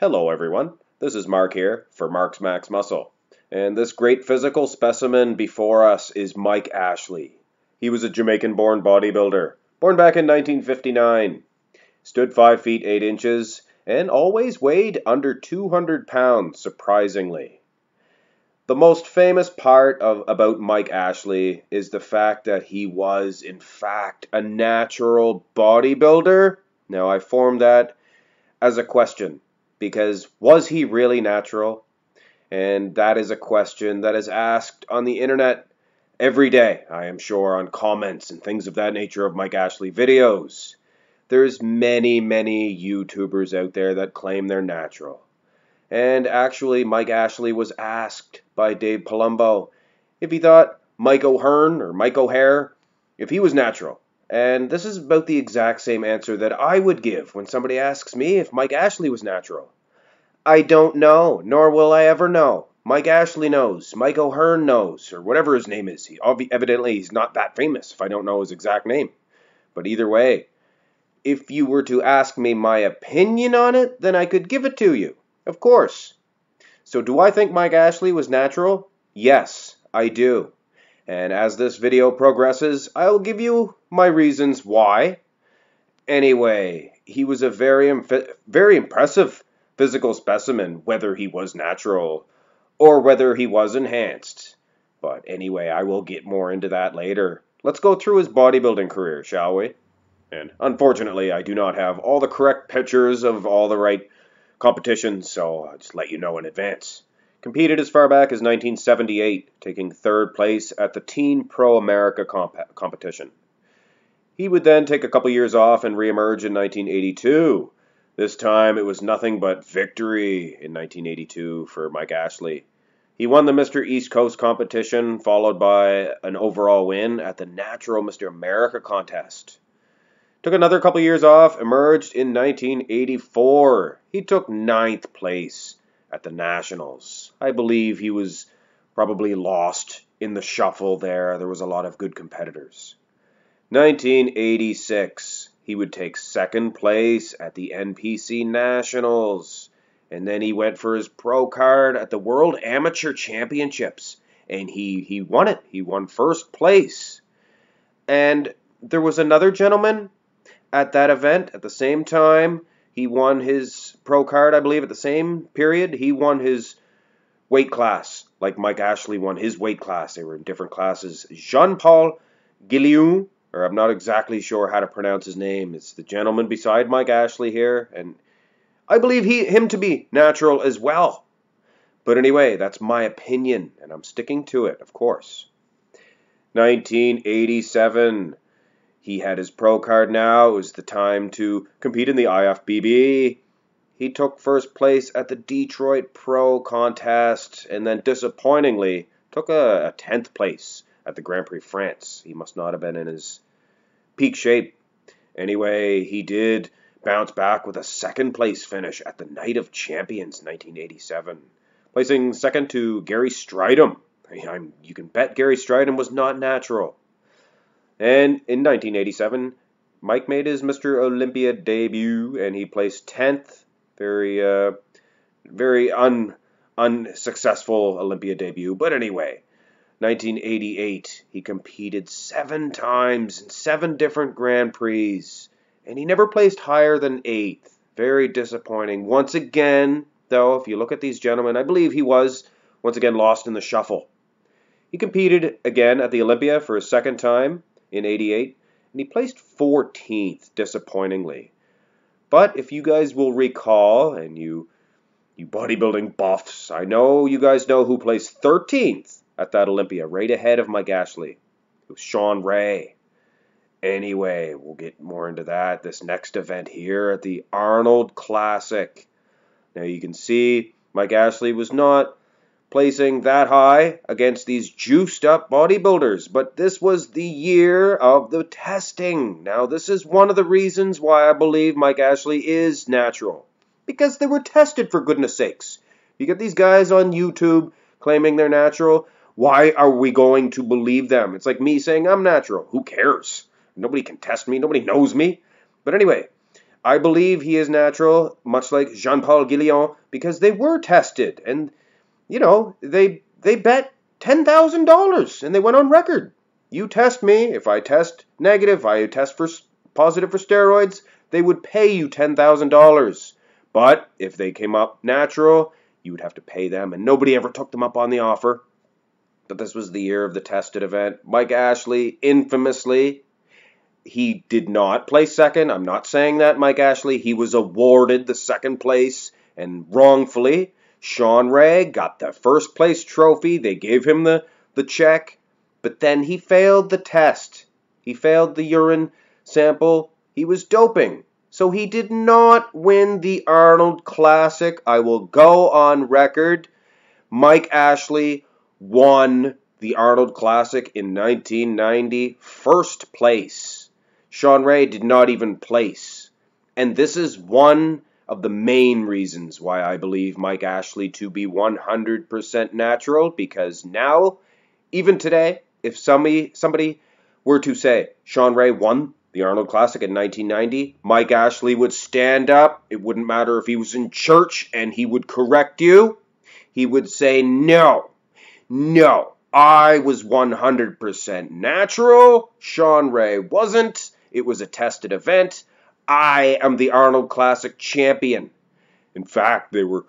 Hello everyone, this is Mark here for Mark's Max Muscle. And this great physical specimen before us is Mike Ashley. He was a Jamaican-born bodybuilder, born back in 1959. Stood 5 feet 8 inches and always weighed under 200 pounds, surprisingly. The most famous part about Mike Ashley is the fact that he was, in fact, a natural bodybuilder. Now, I formed that as a question. Because was he really natural? And that is a question that is asked on the internet every day, I am sure, on comments and things of that nature of Mike Ashley videos. There's many YouTubers out there that claim they're natural. And actually, Mike Ashley was asked by Dave Palumbo if he thought Mike O'Hearn or Mike O'Hare, if he was natural. And this is about the exact same answer that I would give when somebody asks me if Mike Ashley was natural. I don't know, nor will I ever know. Mike Ashley knows, Mike O'Hearn knows, or whatever his name is. Evidently, he's not that famous if I don't know his exact name. But either way, if you were to ask me my opinion on it, then I could give it to you. Of course. So do I think Mike Ashley was natural? Yes, I do. And as this video progresses, I'll give you my reasons why. Anyway, he was a very impressive physical specimen, whether he was natural or whether he was enhanced. But anyway, I will get more into that later. Let's go through his bodybuilding career, shall we? And unfortunately, I do not have all the correct pictures of all the right competitions, so I'll just let you know in advance. Competed as far back as 1978, taking 3rd place at the Teen Pro America competition. He would then take a couple years off and reemerge in 1982. This time it was nothing but victory in 1982 for Mike Ashley. He won the Mr. East Coast competition, followed by an overall win at the Natural Mr. America contest. Took another couple years off, emerged in 1984. He took 9th place at the Nationals. I believe he was probably lost in the shuffle there. There was a lot of good competitors. 1986, he would take 2nd place at the NPC Nationals. And then he went for his pro card at the World Amateur Championships. And he won it. He won 1st place. And there was another gentleman at that event at the same time. He won his pro card, I believe, at the same period. He won his weight class, like Mike Ashley won his weight class. They were in different classes. Jean-Paul Guillaume, or I'm not exactly sure how to pronounce his name. It's the gentleman beside Mike Ashley here, and I believe him to be natural as well. But anyway, that's my opinion, and I'm sticking to it, of course. 1987. He had his pro card now. It was the time to compete in the IFBB. He took 1st place at the Detroit Pro contest and then disappointingly took a 10th place at the Grand Prix France. He must not have been in his peak shape. Anyway, he did bounce back with a 2nd place finish at the Night of Champions 1987, placing 2nd to Gary Stridham. You can bet Gary Stridham was not natural. And in 1987, Mike made his Mr. Olympia debut, and he placed 10th. Very unsuccessful Olympia debut. But anyway, 1988, he competed 7 times in 7 different Grand Prix, and he never placed higher than 8th. Very disappointing. Once again, though, if you look at these gentlemen, I believe he was, once again, lost in the shuffle. He competed again at the Olympia for a 2nd time in 88, and he placed 14th, disappointingly. But if you guys will recall, and you bodybuilding buffs, I know you guys know who placed 13th at that Olympia, right ahead of Mike Ashley. It was Sean Ray. Anyway, we'll get more into that. This next event here at the Arnold Classic. Now you can see Mike Ashley was not placing that high against these juiced up bodybuilders, but this was the year of the testing. Now this is one of the reasons why I believe Mike Ashley is natural, because they were tested, for goodness sakes. You get these guys on YouTube claiming they're natural. Why are we going to believe them? It's like me saying I'm natural. Who cares? Nobody can test me. Nobody knows me. But anyway, I believe he is natural, much like Jean-Paul Guillon, because they were tested, and they bet $10,000 and they went on record. You test me, if I test negative, if I test for positive for steroids, they would pay you $10,000. But if they came up natural, you would have to pay them, and nobody ever took them up on the offer. But this was the year of the tested event. Mike Ashley, infamously, he did not place second. I'm not saying that, Mike Ashley. He was awarded the second place, and wrongfully. Sean Ray got the first place trophy. They gave him the check, but then he failed the test. He failed the urine sample. He was doping. So he did not win the Arnold Classic. I will go on record. Mike Ashley won the Arnold Classic in 1990, first place. Sean Ray did not even place. And this is one of the main reasons why I believe Mike Ashley to be 100% natural, because now, even today, if somebody were to say Sean Ray won the Arnold Classic in 1990, Mike Ashley would stand up. It wouldn't matter if he was in church and he would correct you. He would say, no, I was 100% natural. Sean Ray wasn't. It was a tested event. I am the Arnold Classic champion. In fact, they were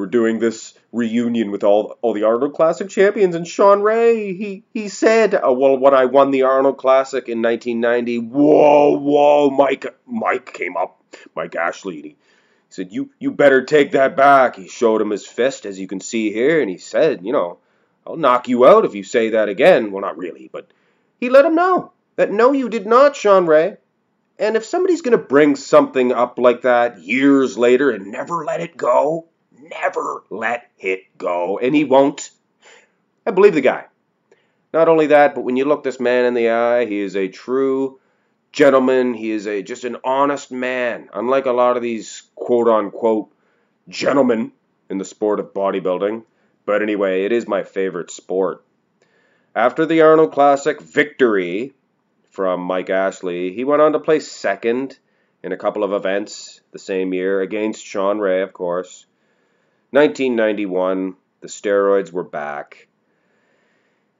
doing this reunion with all the Arnold Classic champions, and Sean Ray, he said, well, when I won the Arnold Classic in 1990, whoa, Mike came up, Mike Ashley, and he said, you better take that back. He showed him his fist, as you can see here, and he said, I'll knock you out if you say that again. Well, not really, but he let him know that no, you did not, Sean Ray. And if somebody's going to bring something up like that years later and never let it go, and he won't, I believe the guy. Not only that, but when you look this man in the eye, he is a true gentleman. He is just an honest man, unlike a lot of these quote-unquote gentlemen in the sport of bodybuilding. But anyway, it is my favorite sport. After the Arnold Classic victory from Mike Ashley, he went on to place second in a couple of events the same year, against Sean Ray, of course. 1991, the steroids were back.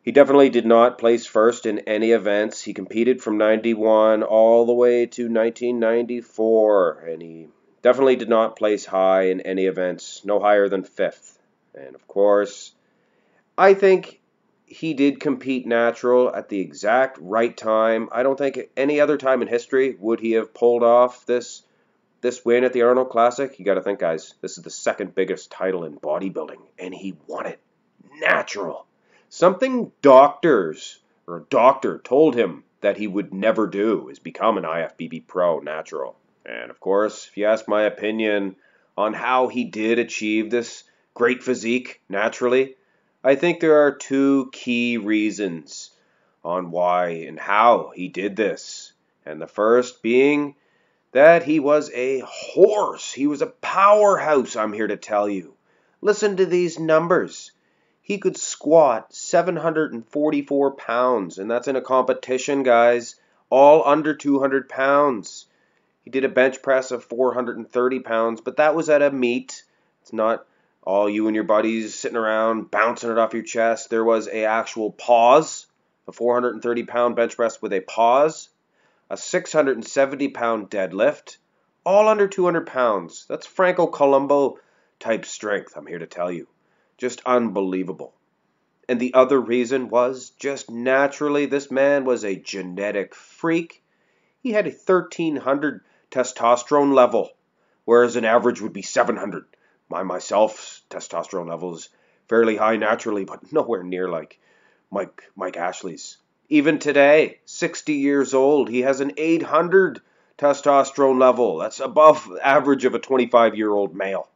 He definitely did not place first in any events. He competed from 91 all the way to 1994, and he definitely did not place high in any events, no higher than fifth. And of course, I think he did compete natural at the exact right time. I don't think any other time in history would he have pulled off this win at the Arnold Classic. You got to think, guys, this is the second biggest title in bodybuilding, and he won it natural. Something doctor told him that he would never do is become an IFBB pro natural. And of course, if you ask my opinion on how he did achieve this great physique naturally, I think there are two key reasons on why and how he did this. And the first being that he was a horse. He was a powerhouse, I'm here to tell you. Listen to these numbers. He could squat 744 pounds, and that's in a competition, guys, all under 200 pounds. He did a bench press of 430 pounds, but that was at a meet. It's not all you and your buddies sitting around bouncing it off your chest. There was an actual pause, a 430-pound bench press with a pause, a 670-pound deadlift, all under 200 pounds. That's Franco Columbu type strength, I'm here to tell you. Just unbelievable. And the other reason was just naturally this man was a genetic freak. He had a 1,300 testosterone level, whereas an average would be 700. Myself, testosterone level is fairly high naturally, but nowhere near like Mike Ashley's. Even today, 60 years old, he has an 800 testosterone level. That's above average of a 25-year-old male.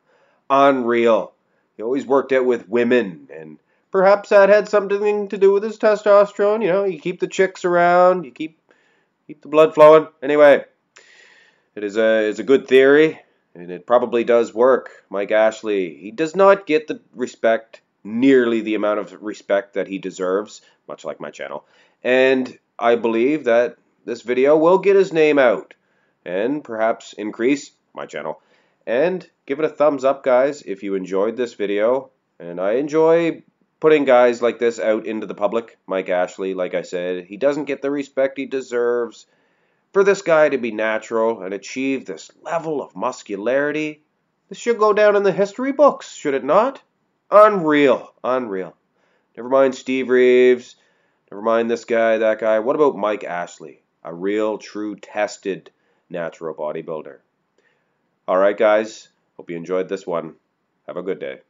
Unreal. He always worked out with women, and perhaps that had something to do with his testosterone. You keep the chicks around, you keep the blood flowing. Anyway, it is a good theory, and it probably does work. Mike Ashley, he does not get the respect, nearly the amount of respect that he deserves, much like my channel. And I believe that this video will get his name out. and perhaps increase my channel. And give it a thumbs up, guys, if you enjoyed this video. And I enjoy putting guys like this out into the public. Mike Ashley, like I said, he doesn't get the respect he deserves. For this guy to be natural and achieve this level of muscularity, this should go down in the history books, should it not? Unreal, unreal. Never mind Steve Reeves, never mind this guy, that guy. What about Mike Ashley, a real, true, tested natural bodybuilder? All right, guys, hope you enjoyed this one. Have a good day.